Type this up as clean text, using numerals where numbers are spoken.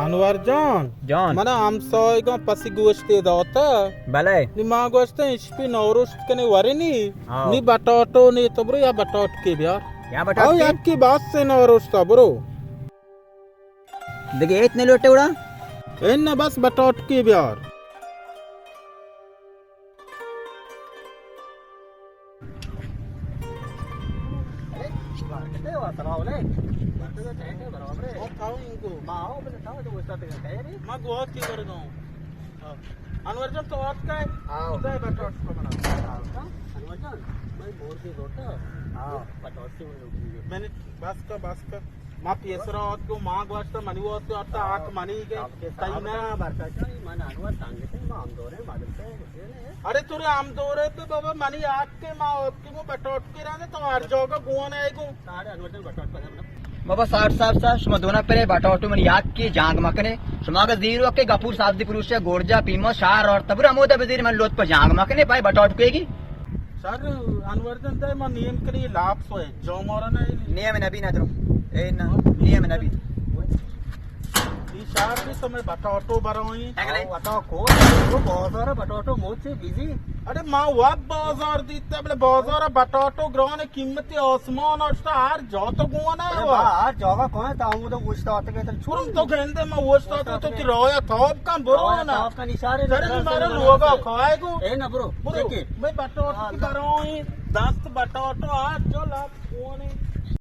अनवर जान John. mana amsoyga pasi go'sht edota Bale. ni ma go'sht ishpi Nowruz kene warini हाँ। ni batato ni to bro ya batot ke यार यहाँ बता आओ आपकी बात से Nowruz था bro देखिए इतने लोटे उड़ा इन बस batot के यार अनवर जब तो और का है उधर बटोट को बना अनवर जान मैं बोल के रोटा बटोट से मैंने बस का मां पेसरा और को मां वास्ता मनी वास्ता आता आंख मनी के कहीं ना बरका मन अनवर सांगते मां आम दोरे मादते अरे तुरे आम दोरे तो बाबा मनी आंख के मां के वो बटोट के रहने तो हर जगह गुआन आएगो सारे अनवर जन बटोट पर बाबा साठ साहब सा सुमधोना परे बाटा ऑटो में याद की जांग मकने सुमाग जीरो के गपूर साब्दी पुरुष गोरजा पीमो शार और तबुर अमोदा बजीर मन लोत पर जांग मकने भाई बाटा ऑटो केगी सर अनवर्जन ते मन नियम करी लाभ सोए जो मोरन नियम नबी ना दरो ए ना नियम नबी ई शार भी समय बाटा ऑटो बरोई अगले बाटा को बाजार बाटा ऑटो मोचे बिजी अरे मां वाब बाजार दीते बले बाजार बाटा ऑटो ग्रोने कीमती आसमान और हर जो तो गुआना है यार जगह कौन ताऊ तो पूछता होता के छुरम तो कहते मैं वोस्ता तो कि रोया थोप का बरो ना थोप का निशारे जरे मारे लोगा खाएगो ए ना ब्रो मैं बाटा ऑटो की बरोई 10 बाटा ऑटो आज जो लाभ कोने